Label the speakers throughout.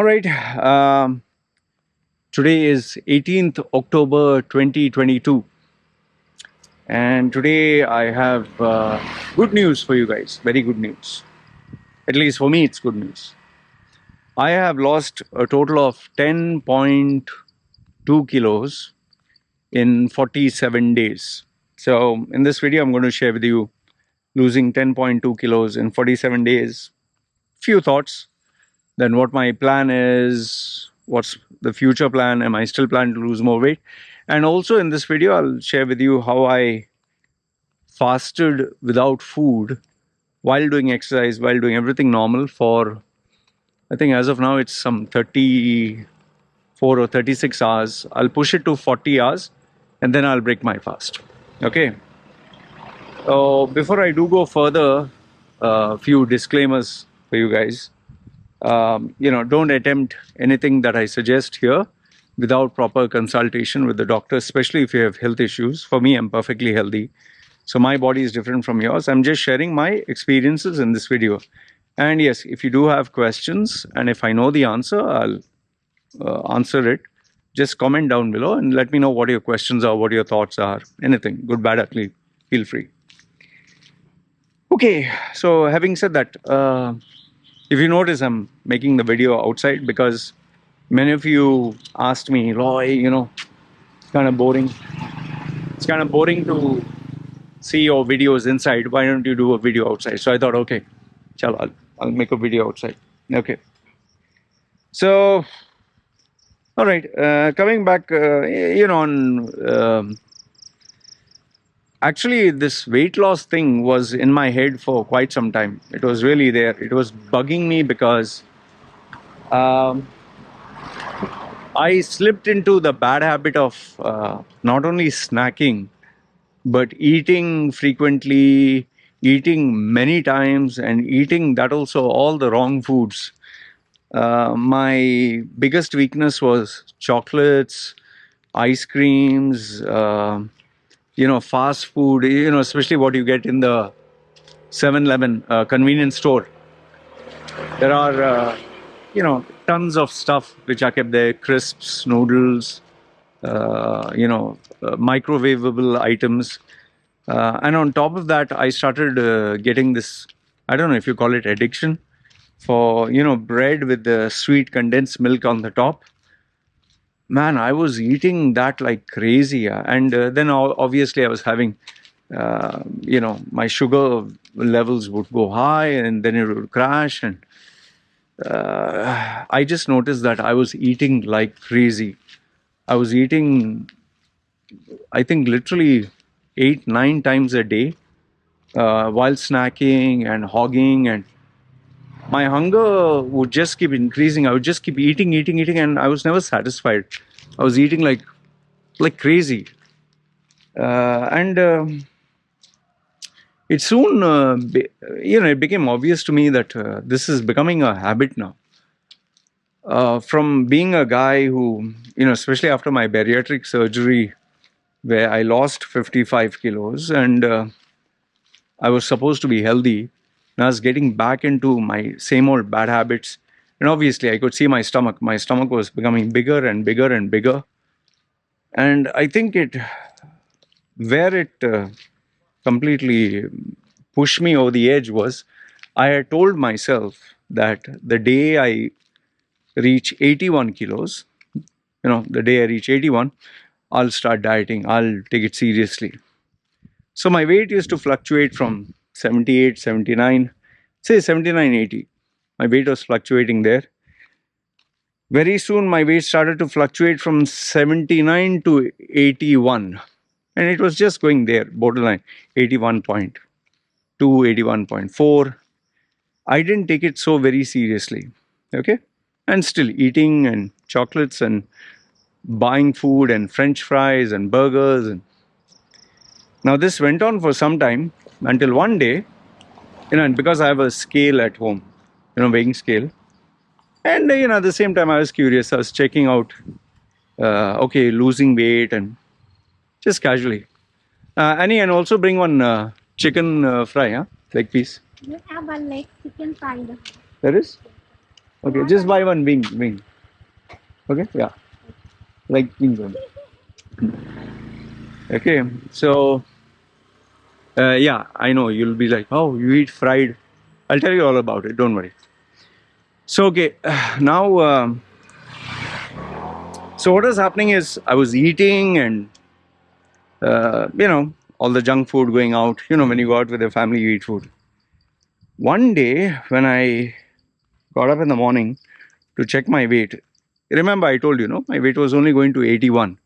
Speaker 1: right. Today is 18th October 2022, and today I have good news for you guys. Very good news. At least for me, it's good news. I have lost a total of 10.2 kilos in 47 days. So, in this video, I'm going to share with you losing 10.2 kilos in 47 days. Few thoughts. Then, what my plan is, what's the future plan, am I still planning to lose more weight? And also in this video, I'll share with you how I fasted without food while doing exercise, while doing everything normal for, I think as of now, it's some 34 or 36 hours. I'll push it to 40 hours and then I'll break my fast. Okay. Before I do go further, a few disclaimers for you guys. Don't attempt anything that I suggest here without proper consultation with the doctor, especially if you have health issues. For me, I'm perfectly healthy. So my body is different from yours. I'm just sharing my experiences in this video. And yes, if you do have questions and if I know the answer, I'll answer it. Just comment down below and let me know what your questions are, what your thoughts are, anything, good, bad, ugly, feel free. Okay, so having said that, if you notice, I'm making the video outside because many of you asked me, Loy, it's kind of boring. It's kind of boring to see your videos inside. Why don't you do a video outside? So I thought, okay, chalo, I'll make a video outside. Okay. So, all right, coming back, actually, this weight loss thing was in my head for quite some time. It was really there. It was bugging me because I slipped into the bad habit of not only snacking, but eating frequently, eating many times, and eating that also all the wrong foods. My biggest weakness was chocolates, ice creams, fast food, especially what you get in the 7-Eleven convenience store. There are, tons of stuff which are kept there, crisps, noodles, microwavable items. And on top of that, I started getting this, I don't know if you call it addiction, for, bread with the sweet condensed milk on the top. Man, I was eating that like crazy. And then obviously I was having, my sugar levels would go high and then it would crash. And I just noticed that I was eating like crazy. I was eating, I think, literally 8-9 times a day while snacking and hogging, and my hunger would just keep increasing. I would just keep eating, and I was never satisfied. I was eating like crazy, and it soon, it became obvious to me that this is becoming a habit now. From being a guy who, especially after my bariatric surgery, where I lost 55 kilos and I was supposed to be healthy, and I was getting back into my same old bad habits. And obviously, I could see my stomach. My stomach was becoming bigger and bigger and bigger. And I think where it completely pushed me over the edge was, I had told myself that the day I reach 81 kilos, the day I reach 81, I'll start dieting. I'll take it seriously. So my weight used to fluctuate from 78, 79, say 79, 80. My weight was fluctuating there. Very soon my weight started to fluctuate from 79 to 81. And it was just going there, borderline, 81.2, 81.4. I didn't take it so very seriously. Okay? And still eating and chocolates and buying food and French fries and burgers. And now this went on for some time until one day, and because I have a scale at home, weighing scale. And, at the same time I was curious. I was checking out, losing weight and just casually. Annie, and also bring one chicken fry, leg piece.
Speaker 2: You have a leg chicken fry.
Speaker 1: There is? Okay, just buy one wing. Okay, yeah, like wings only. Okay, so yeah, I know you'll be like, oh, you eat fried. I'll tell you all about it. Don't worry. So okay, now so what is happening is I was eating and all the junk food going out. When you go out with your family, you eat food. One day when I got up in the morning to check my weight, remember I told you, no, my weight was only going to 81,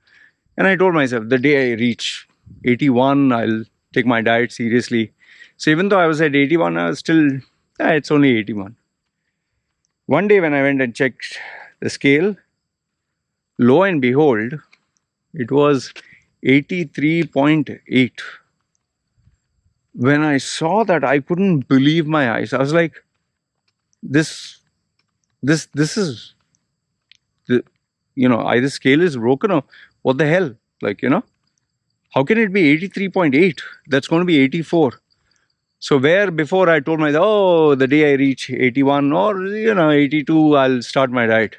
Speaker 1: and I told myself the day I reach 81, I'll take my diet seriously. So even though I was at 81, I was still, it's only 81. One day when I went and checked the scale, lo and behold, it was 83.8. When I saw that, I couldn't believe my eyes. I was like, this, this is, the, either scale is broken or what the hell? Like, how can it be 83.8? That's going to be 84. So where before I told myself, oh, the day I reach 81 or, 82, I'll start my diet.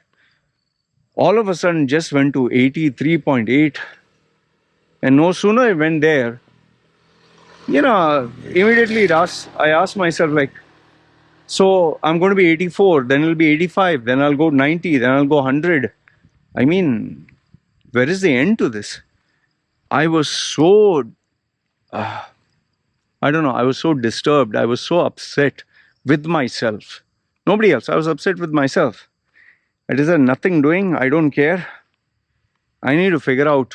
Speaker 1: All of a sudden just went to 83.8. And no sooner I went there, immediately I asked myself, like, so I'm going to be 84, then it'll be 85, then I'll go 90, then I'll go 100. I mean, where is the end to this? I was so, I don't know, I was so disturbed. I was so upset with myself. Nobody else. I was upset with myself. It is nothing doing. I don't care. I need to figure out,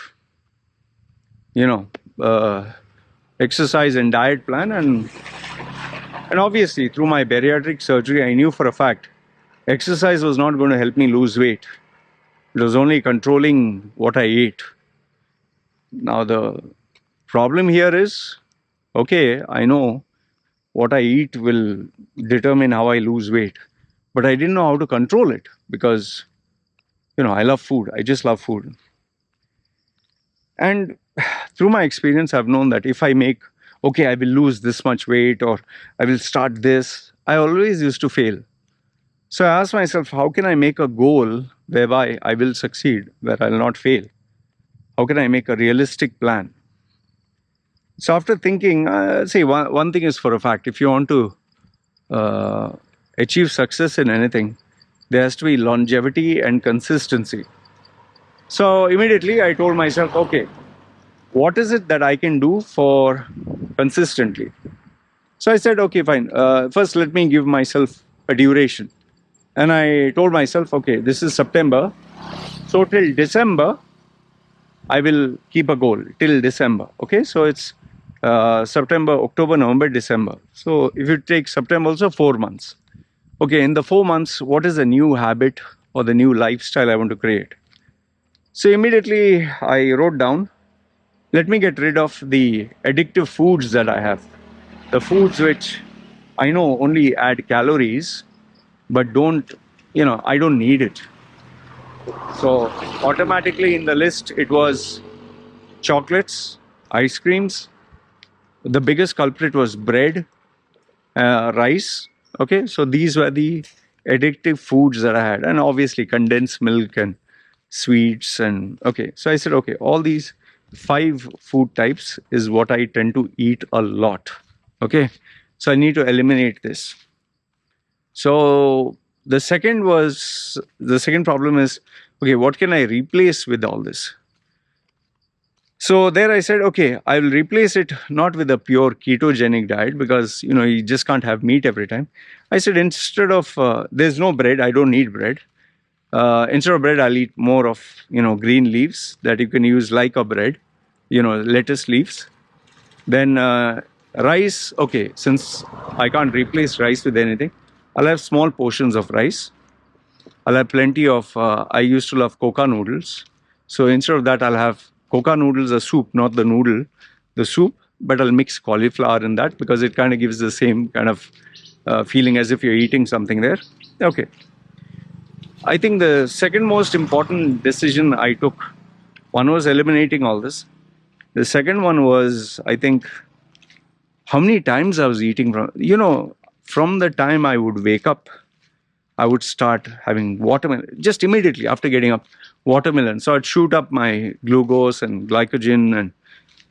Speaker 1: exercise and diet plan. And obviously, through my bariatric surgery, I knew for a fact exercise was not going to help me lose weight. It was only controlling what I ate. Now, the problem here is, okay, I know what I eat will determine how I lose weight, but I didn't know how to control it because, I love food. I just love food. And through my experience, I've known that if I make, okay, I will lose this much weight or I will start this, I always used to fail. So I asked myself, how can I make a goal whereby I will succeed, where I'll not fail? How can I make a realistic plan? So after thinking, see, one thing is for a fact, if you want to achieve success in anything, there has to be longevity and consistency. So immediately I told myself, okay, what is it that I can do for consistently? So I said, okay, fine. First, let me give myself a duration. And I told myself, okay, this is September. So till December, I will keep a goal till December. Okay, so it's September, October, November, December. So if you take September also, 4 months. Okay, in the 4 months, what is the new habit or the new lifestyle I want to create? So immediately I wrote down, let me get rid of the addictive foods that I have. The foods which I know only add calories, but I don't need it. So automatically in the list, it was chocolates, ice creams. The biggest culprit was bread, rice. Okay, so these were the addictive foods that I had, and obviously condensed milk and sweets. And okay, so I said, okay, all these 5 food types is what I tend to eat a lot. Okay, so I need to eliminate this. So the second problem is, okay, what can I replace with all this? So there I said, okay, I will replace it not with a pure ketogenic diet because, you just can't have meat every time. I said, instead of, there's no bread, I don't need bread. Instead of bread, I'll eat more of, green leaves that you can use like a bread, lettuce leaves. Then rice, okay, since I can't replace rice with anything, I'll have small portions of rice. I'll have plenty of, I used to love coca noodles. So instead of that, I'll have coca noodles, a soup, not the noodle, the soup, but I'll mix cauliflower in that because it kind of gives the same kind of feeling as if you're eating something there. Okay. I think the second most important decision I took, one was eliminating all this. The second one was, I think, how many times I was eating from the time I would wake up I would start having watermelon just immediately after getting up. Watermelon, so I'd shoot up my glucose and glycogen,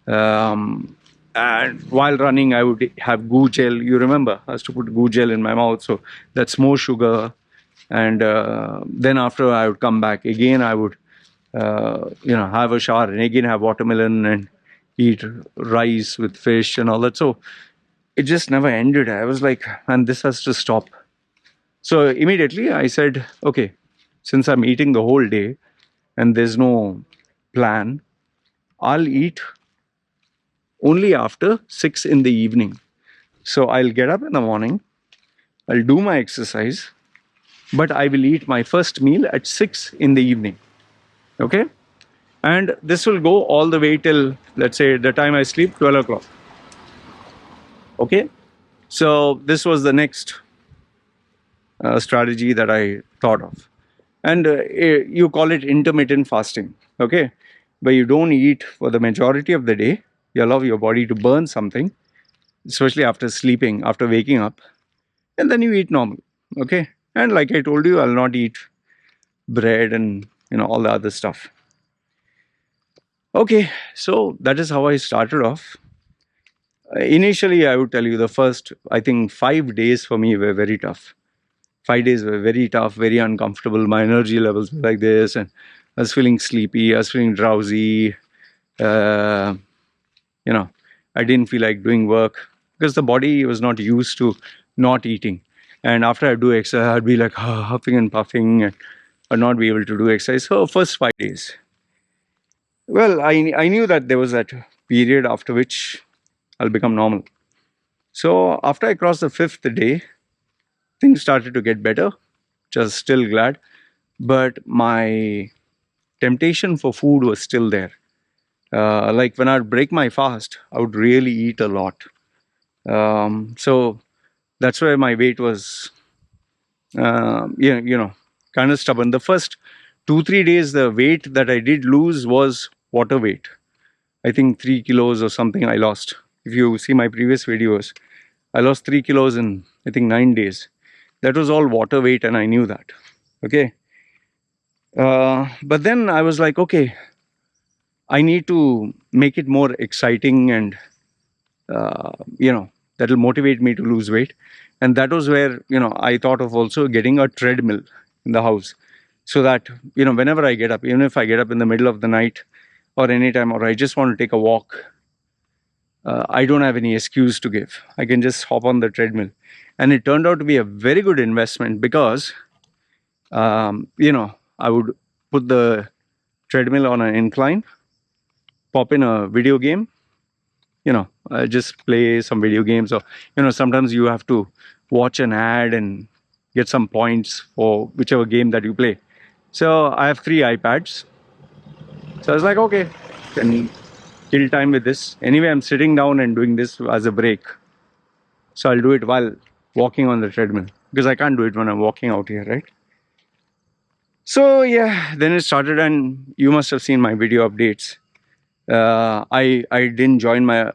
Speaker 1: and while running, I would have goo gel. You remember, I used to put goo gel in my mouth, so that's more sugar. And then after I would come back again, I would, have a shower and again have watermelon and eat rice with fish and all that. So it just never ended. I was like, man, this has to stop. So immediately I said, okay, since I'm eating the whole day and there's no plan, I'll eat only after 6 in the evening. So I'll get up in the morning, I'll do my exercise, but I will eat my first meal at 6 in the evening. Okay? And this will go all the way till, let's say, the time I sleep, 12 o'clock. Okay? So this was the next strategy that I thought of. And you call it intermittent fasting. Okay? Where you don't eat for the majority of the day, you allow your body to burn something, especially after sleeping, after waking up, and then you eat normal. Okay? And like I told you, I'll not eat bread and all the other stuff. Okay, so that is how I started off. Initially, I would tell you the first, I think 5 days for me were very tough. 5 days were very tough, very uncomfortable. My energy levels were like this, and I was feeling sleepy, I was feeling drowsy. Uh, I didn't feel like doing work because the body was not used to not eating. And after I do exercise, I'd be like huffing and puffing, and I'd not be able to do exercise. So first 5 days. Well, I knew that there was that period after which I'll become normal. So after I crossed the 5th day, things started to get better. Just still glad, but my temptation for food was still there. Like when I'd break my fast, I would really eat a lot. So that's where my weight was, kind of stubborn. The first 2-3 days, the weight that I did lose was water weight. I think 3 kilos or something I lost. If you see my previous videos, I lost 3 kilos in, I think, 9 days. That was all water weight, and I knew that. Okay. But then I was like, okay, I need to make it more exciting, and that'll motivate me to lose weight. And that was where I thought of also getting a treadmill in the house, so that whenever I get up, even if I get up in the middle of the night or anytime, or I just want to take a walk, I don't have any excuse to give. I can just hop on the treadmill. And it turned out to be a very good investment because I would put the treadmill on an incline, pop in a video game, just play some video games, or sometimes you have to watch an ad and get some points for whichever game that you play. So I have 3 iPads. So I was like, okay, can kill time with this. Anyway, I'm sitting down and doing this as a break. So I'll do it while walking on the treadmill, because I can't do it when I'm walking out here, right? So yeah, then it started, and you must have seen my video updates. I didn't join my,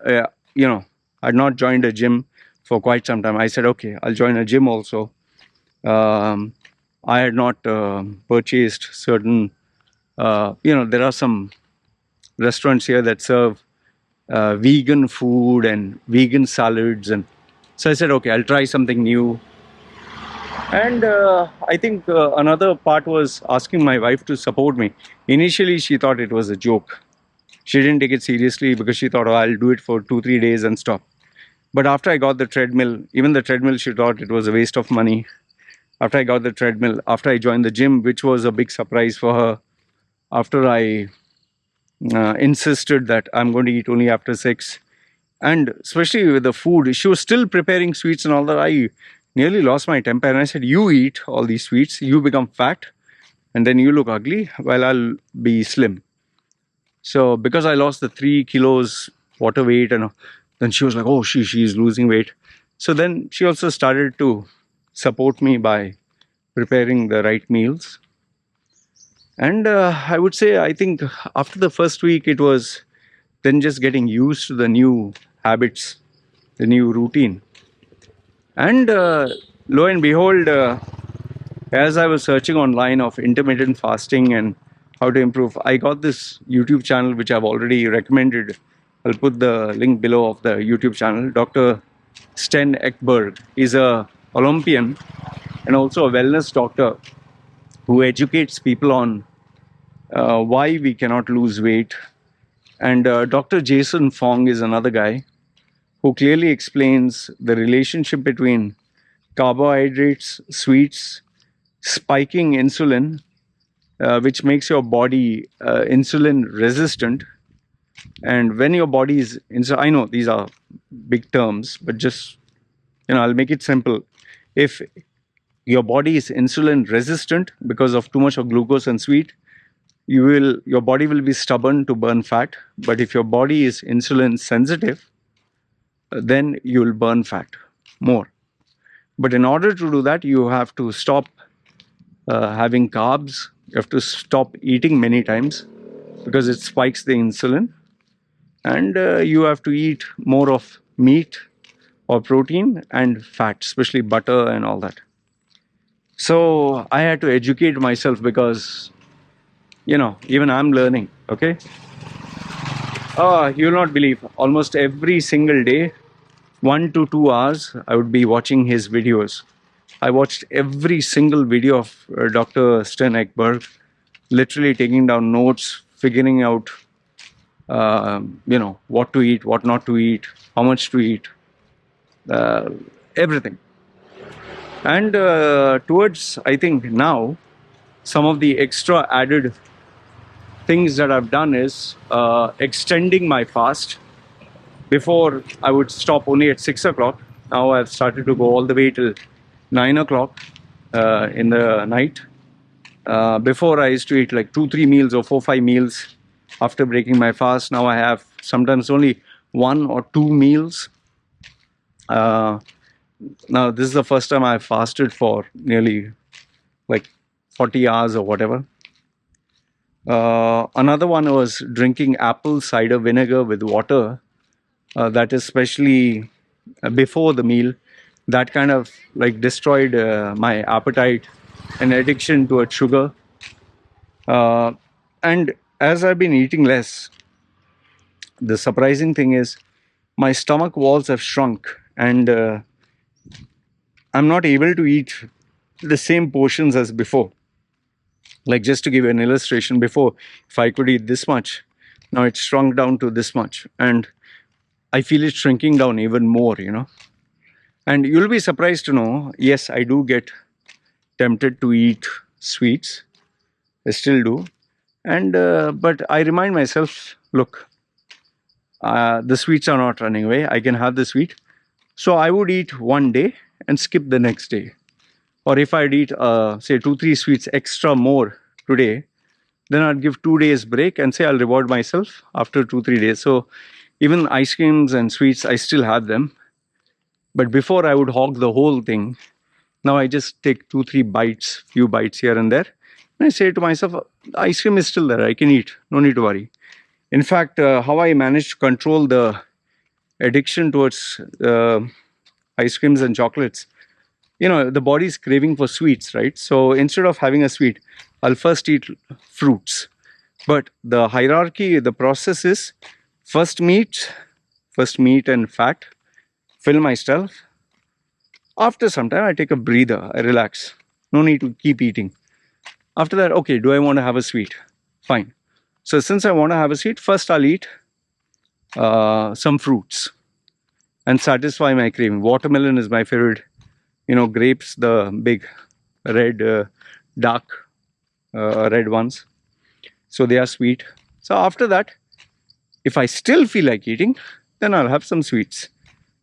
Speaker 1: I'd not joined a gym for quite some time. I said, okay, I'll join a gym also. I had not purchased certain, there are some restaurants here that serve vegan food and vegan salads. And so I said, okay, I'll try something new. And I think another part was asking my wife to support me. Initially, she thought it was a joke. She didn't take it seriously because she thought, oh, I'll do it for 2-3 days and stop. But after I got the treadmill, even the treadmill, she thought it was a waste of money. After I got the treadmill, after I joined the gym, which was a big surprise for her, after I insisted that I'm going to eat only after 6, and especially with the food, she was still preparing sweets and all that. I nearly lost my temper, and I said, you eat all these sweets, you become fat, and then you look ugly, while I'll be slim. So because I lost the 3 kilos water weight, and then she was like, oh, she's losing weight. So then she also started to support me by preparing the right meals. And I would say, I think after the first week, it was then just getting used to the new habits, the new routine. And lo and behold, As I was searching online of intermittent fasting and how to improve, I got this YouTube channel which I've already recommended. I'll put the link below of the YouTube channel. Dr. Sten Ekberg. He's a Olympian and also a wellness doctor who educates people on why we cannot lose weight. And Dr. Jason Fong is another guy who clearly explains the relationship between carbohydrates, sweets, spiking insulin, which makes your body insulin resistant. And when your body is, I know these are big terms, but just, I'll make it simple. If your body is insulin resistant because of too much of glucose and sweet, your body will be stubborn to burn fat. But if your body is insulin sensitive, then you will burn fat more. But in order to do that, you have to stop having carbs. You have to stop eating many times because it spikes the insulin. And you have to eat more of meat or protein and fat, especially butter and all that. So I had to educate myself because, even I'm learning, okay? You'll not believe, almost every single day, 1 to 2 hours, I would be watching his videos. I watched every single video of Dr. Sten Ekberg, literally taking down notes, figuring out, what to eat, what not to eat, how much to eat, everything. And towards, I think now, some of the extra added things that I've done is extending my fast. Before, I would stop only at 6 o'clock. Now I've started to go all the way till 9 o'clock in the night. Before, I used to eat like 2-3 meals or 4-5 meals after breaking my fast. Now I have sometimes only 1 or 2 meals. Now this is the first time I've fasted for nearly like 40 hours or whatever. Another one was drinking apple cider vinegar with water. That is especially before the meal. That kind of like destroyed my appetite and addiction towards sugar. And as I've been eating less, the surprising thing is my stomach walls have shrunk, and I'm not able to eat the same portions as before. Like, just to give you an illustration, before, if I could eat this much, now it's shrunk down to this much, and I feel it shrinking down even more, And you'll be surprised to know, yes, I do get tempted to eat sweets. I still do. And but I remind myself, look, the sweets are not running away. I can have the sweet. So I would eat one day and skip the next day. Or if I'd eat, say, 2-3 sweets extra more today, then I'd give 2 days break and say I'll reward myself after 2-3 days. So even ice creams and sweets, I still have them. But before, I would hog the whole thing. Now I just take 2-3 bites, few bites here and there. And I say to myself, the ice cream is still there. I can eat. No need to worry. In fact, how I managed to control the addiction towards ice creams and chocolates, the body's craving for sweets, right? So instead of having a sweet, I'll first eat fruits. But the hierarchy, the process is first meat and fat, fill myself. After some time, I take a breather, I relax. No need to keep eating. After that, okay, do I want to have a sweet? Fine. So since I want to have a sweet, first I'll eat some fruits and satisfy my craving. Watermelon is my favorite. Grapes, the big red, dark red ones. So they are sweet. So after that, if I still feel like eating, then I'll have some sweets.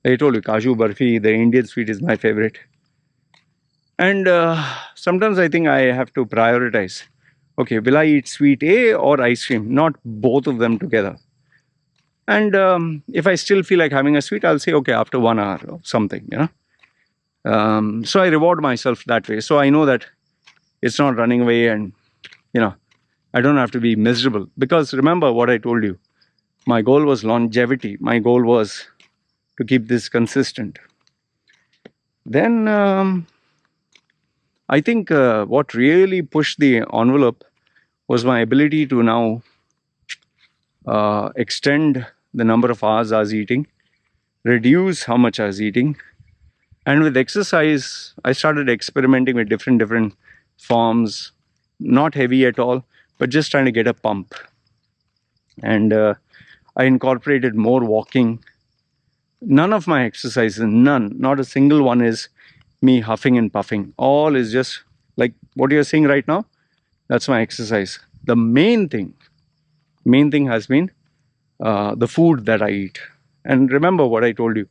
Speaker 1: I told you, Kaju Barfi, the Indian sweet, is my favorite. And sometimes I think I have to prioritize. Okay, will I eat sweet A or ice cream? Not both of them together. And if I still feel like having a sweet, I'll say, okay, after 1 hour or something, So I reward myself that way. So I know that it's not running away, and, I don't have to be miserable. Because remember what I told you. My goal was longevity. My goal was to keep this consistent. Then I think what really pushed the envelope was my ability to now extend the number of hours I was eating, reduce how much I was eating. And with exercise, I started experimenting with different forms, not heavy at all, but just trying to get a pump. And I incorporated more walking. None of my exercises, none, not a single one is me huffing and puffing. All is just like what you're seeing right now. That's my exercise. The main thing has been the food that I eat. And remember what I told you.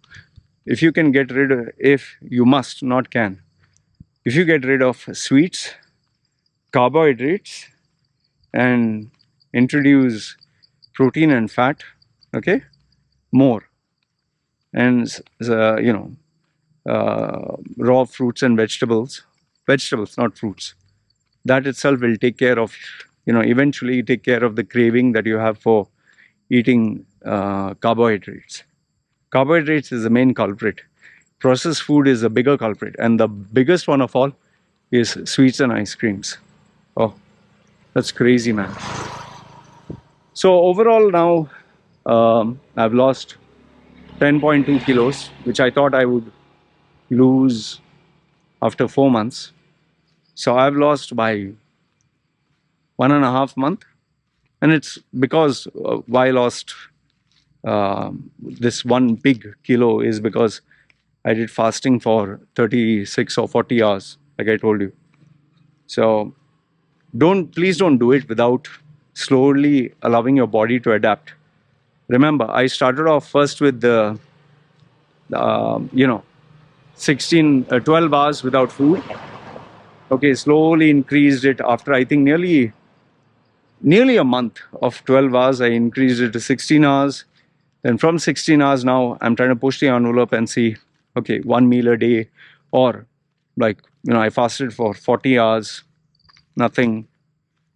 Speaker 1: If you can get rid of, if you must, not can, if you get rid of sweets, carbohydrates, and introduce protein and fat, okay, more, and raw fruits and vegetables, not fruits. That itself will take care of, eventually take care of the craving that you have for eating carbohydrates. Carbohydrates is the main culprit. Processed food is a bigger culprit, and the biggest one of all is sweets and ice creams. Oh, that's crazy, man. So overall now, I've lost 10.2 kilos, which I thought I would lose after 4 months. So I've lost by 1.5 months, and it's because why I lost this one big kilo is because I did fasting for 36 or 40 hours, like I told you. So please don't do it without slowly allowing your body to adapt. Remember, I started off first with the, 12 hours without food. Okay, slowly increased it after I think nearly a month of 12 hours. I increased it to 16 hours. Then from 16 hours now, I'm trying to push the envelope and see, okay, one meal a day, or like, I fasted for 40 hours, nothing,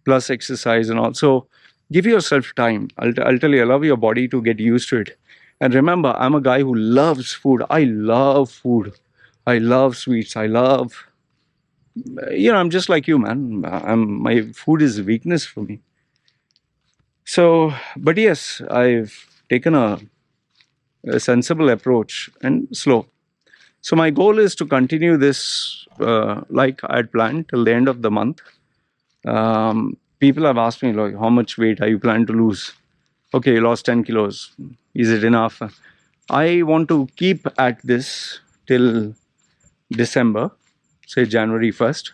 Speaker 1: plus exercise and all. So give yourself time. I'll tell you, allow your body to get used to it. And remember, I'm a guy who loves food. I love food. I love sweets. I'm just like you, man. My food is weakness for me. So, but yes, I've taken a sensible approach and slow. So my goal is to continue this like I had planned till the end of the month. People have asked me, like, how much weight are you planning to lose? Okay, you lost 10 kilos. Is it enough? I want to keep at this till December, say January 1st.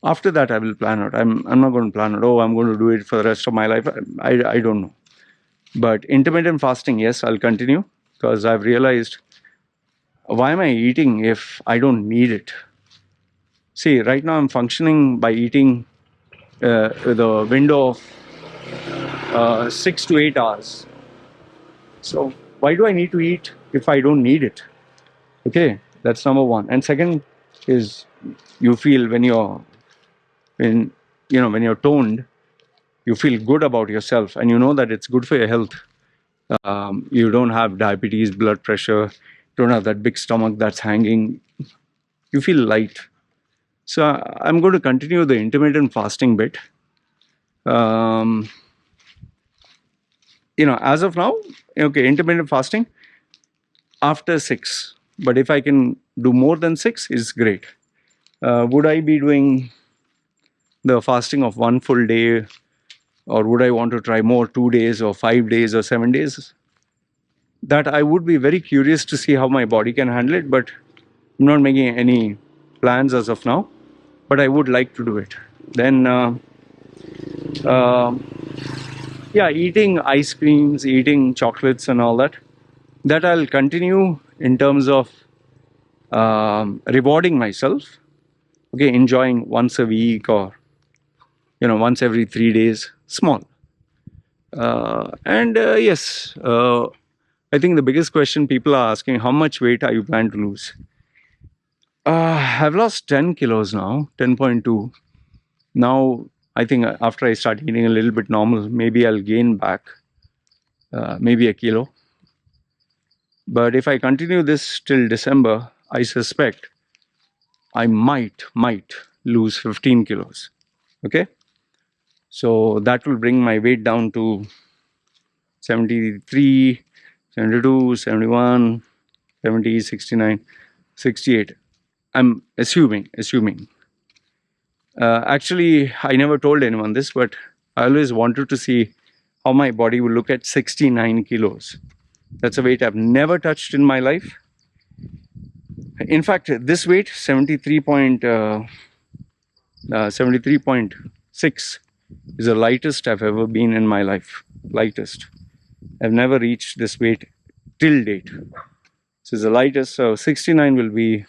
Speaker 1: After that, I will plan out. I'm not going to plan out, oh, I'm going to do it for the rest of my life. I don't know. But intermittent fasting, yes, I'll continue, because I've realized, why am I eating if I don't need it? See, right now I'm functioning by eating with a window of 6 to 8 hours. So why do I need to eat if I don't need it? Okay, that's number one. And second is, you feel when you're toned, you feel good about yourself, and you know that it's good for your health. You don't have diabetes, blood pressure, don't have that big stomach that's hanging. You feel light. So I'm going to continue the intermittent fasting bit. As of now, okay, intermittent fasting after 6. But if I can do more than 6, is great. Would I be doing the fasting of one full day, or would I want to try more 2 days or 5 days or 7 days? That I would be very curious to see how my body can handle it, but I'm not making any plans as of now. But I would like to do it. Then, eating ice creams, eating chocolates and all that, that I'll continue in terms of rewarding myself. Okay, enjoying once a week, or once every 3 days, small. And yes, I think the biggest question people are asking, how much weight are you planning to lose? I've lost 10 kilos now, 10.2. Now, I think after I start eating a little bit normal, maybe I'll gain back maybe a kilo. But if I continue this till December, I suspect I might lose 15 kilos. Okay, so that will bring my weight down to 73, 72, 71, 70, 69, 68. I'm assuming. Actually, I never told anyone this, but I always wanted to see how my body will look at 69 kilos. That's a weight I've never touched in my life. In fact, this weight, 73.6, is the lightest I've ever been in my life. Lightest. I've never reached this weight till date. This is the lightest. So 69 will be,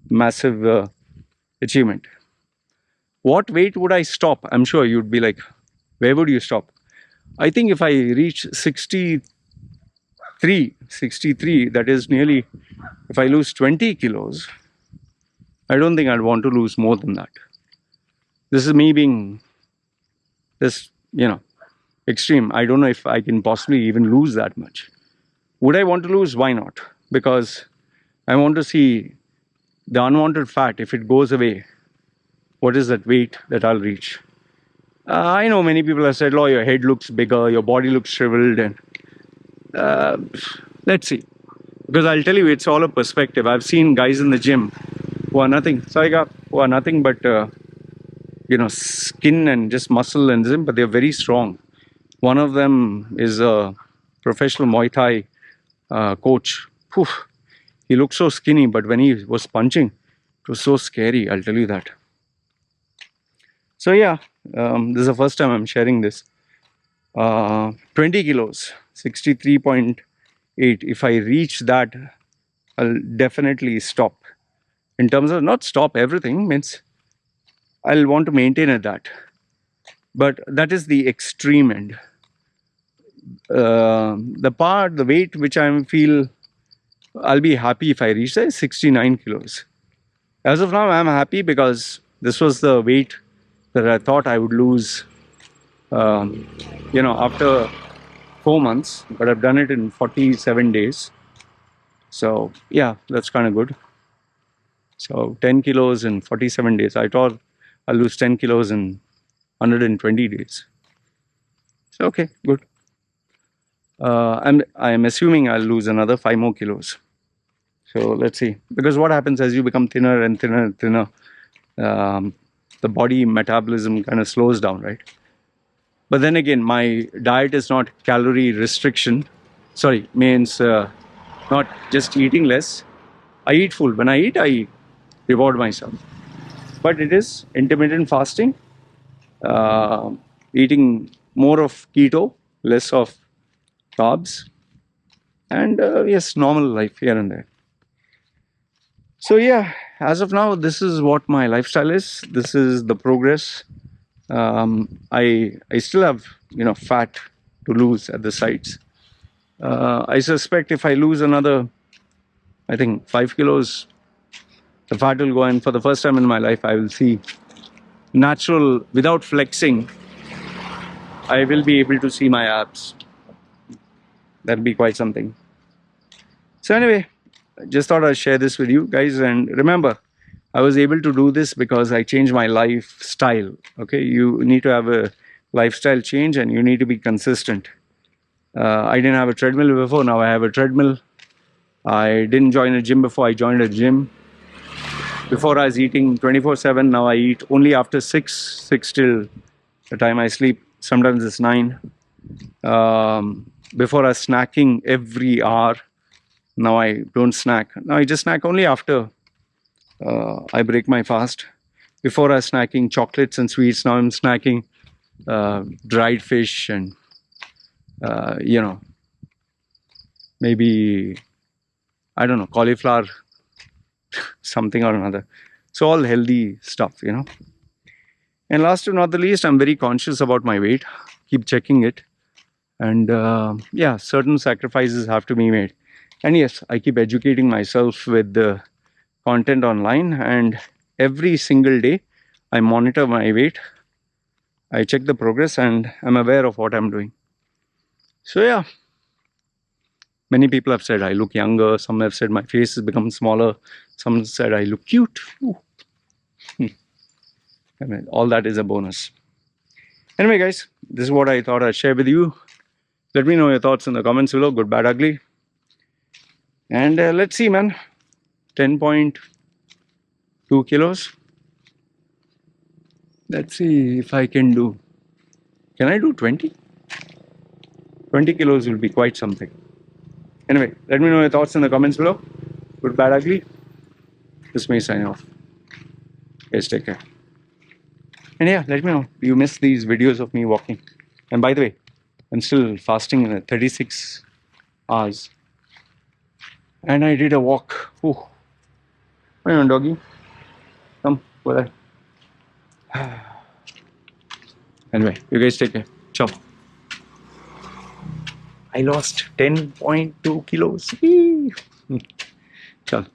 Speaker 1: massive achievement. What weight would I stop? I'm sure you'd be like, where would you stop? I think if I reach 63, that is nearly, if I lose 20 kilos, I don't think I'd want to lose more than that. This is me being this, extreme. I don't know if I can possibly even lose that much. Would I want to lose? Why not? Because I want to see the unwanted fat. If it goes away, what is that weight that I'll reach? I know many people have said, "Oh, your head looks bigger, your body looks shriveled," and let's see. Because I'll tell you, it's all a perspective. I've seen guys in the gym who are nothing, who are nothing but skin and just muscle and gym, but they're very strong. One of them is a professional Muay Thai coach. Whew. He looked so skinny, but when he was punching, it was so scary, I'll tell you that. So yeah, this is the first time I'm sharing this. 20 kilos, 63.8. If I reach that, I'll definitely stop. In terms of not stop everything, means I'll want to maintain at that. But that is the extreme end. The weight which I feel I'll be happy if I reach is 69 kilos. As of now, I'm happy because this was the weight that I thought I would lose, after 4 months, but I've done it in 47 days. So yeah, that's kind of good. So 10 kilos in 47 days. I thought I'll lose 10 kilos in 120 days. So okay, good. I'm assuming I'll lose another 5 more kilos. So let's see. Because what happens as you become thinner and thinner and thinner, the body metabolism kind of slows down, right? But then again, my diet is not calorie restriction. Sorry, means not just eating less. I eat full. When I eat, I reward myself. But it is intermittent fasting, eating more of keto, less of carbs, and yes, normal life here and there. So yeah, as of now, this is what my lifestyle is. This is the progress. I still have fat to lose at the sides. I suspect if I lose another, I think 5 kilos, the fat will go, and for the first time in my life, I will see natural, without flexing. I will be able to see my abs. That'll be quite something. So anyway, I just thought I'd share this with you guys. And remember, I was able to do this because I changed my lifestyle. Okay, you need to have a lifestyle change and you need to be consistent. I didn't have a treadmill before, now I have a treadmill. I didn't join a gym before, I joined a gym. Before I was eating 24/7, now I eat only after 6 till the time I sleep. Sometimes it's 9. Before I was snacking every hour. Now I don't snack. Now I just snack only after I break my fast. Before I was snacking chocolates and sweets. Now I'm snacking dried fish and maybe, I don't know, cauliflower, something or another. So all healthy stuff, And last but not the least, I'm very conscious about my weight. Keep checking it. And yeah, certain sacrifices have to be made. And yes, I keep educating myself with the content online. And every single day, I monitor my weight. I check the progress and I'm aware of what I'm doing. So yeah, Many people have said I look younger. Some have said my face has become smaller. Some said I look cute. Ooh. I mean, all that is a bonus. Anyway, guys, this is what I thought I'd share with you. Let me know your thoughts in the comments below, good, bad, ugly. And let's see, man. 10.2 kilos. Let's see if I can do. Can I do 20? 20 kilos will be quite something. Anyway, let me know your thoughts in the comments below. Good, bad, ugly. This may sign off. Guys, take care. And yeah, let me know. Do you miss these videos of me walking? And by the way, I'm still fasting in 36 hours. And I did a walk. Ooh. Come on, doggy. Come, go there. Anyway, you guys take care. Ciao. I lost 10.2 kilos. Ciao.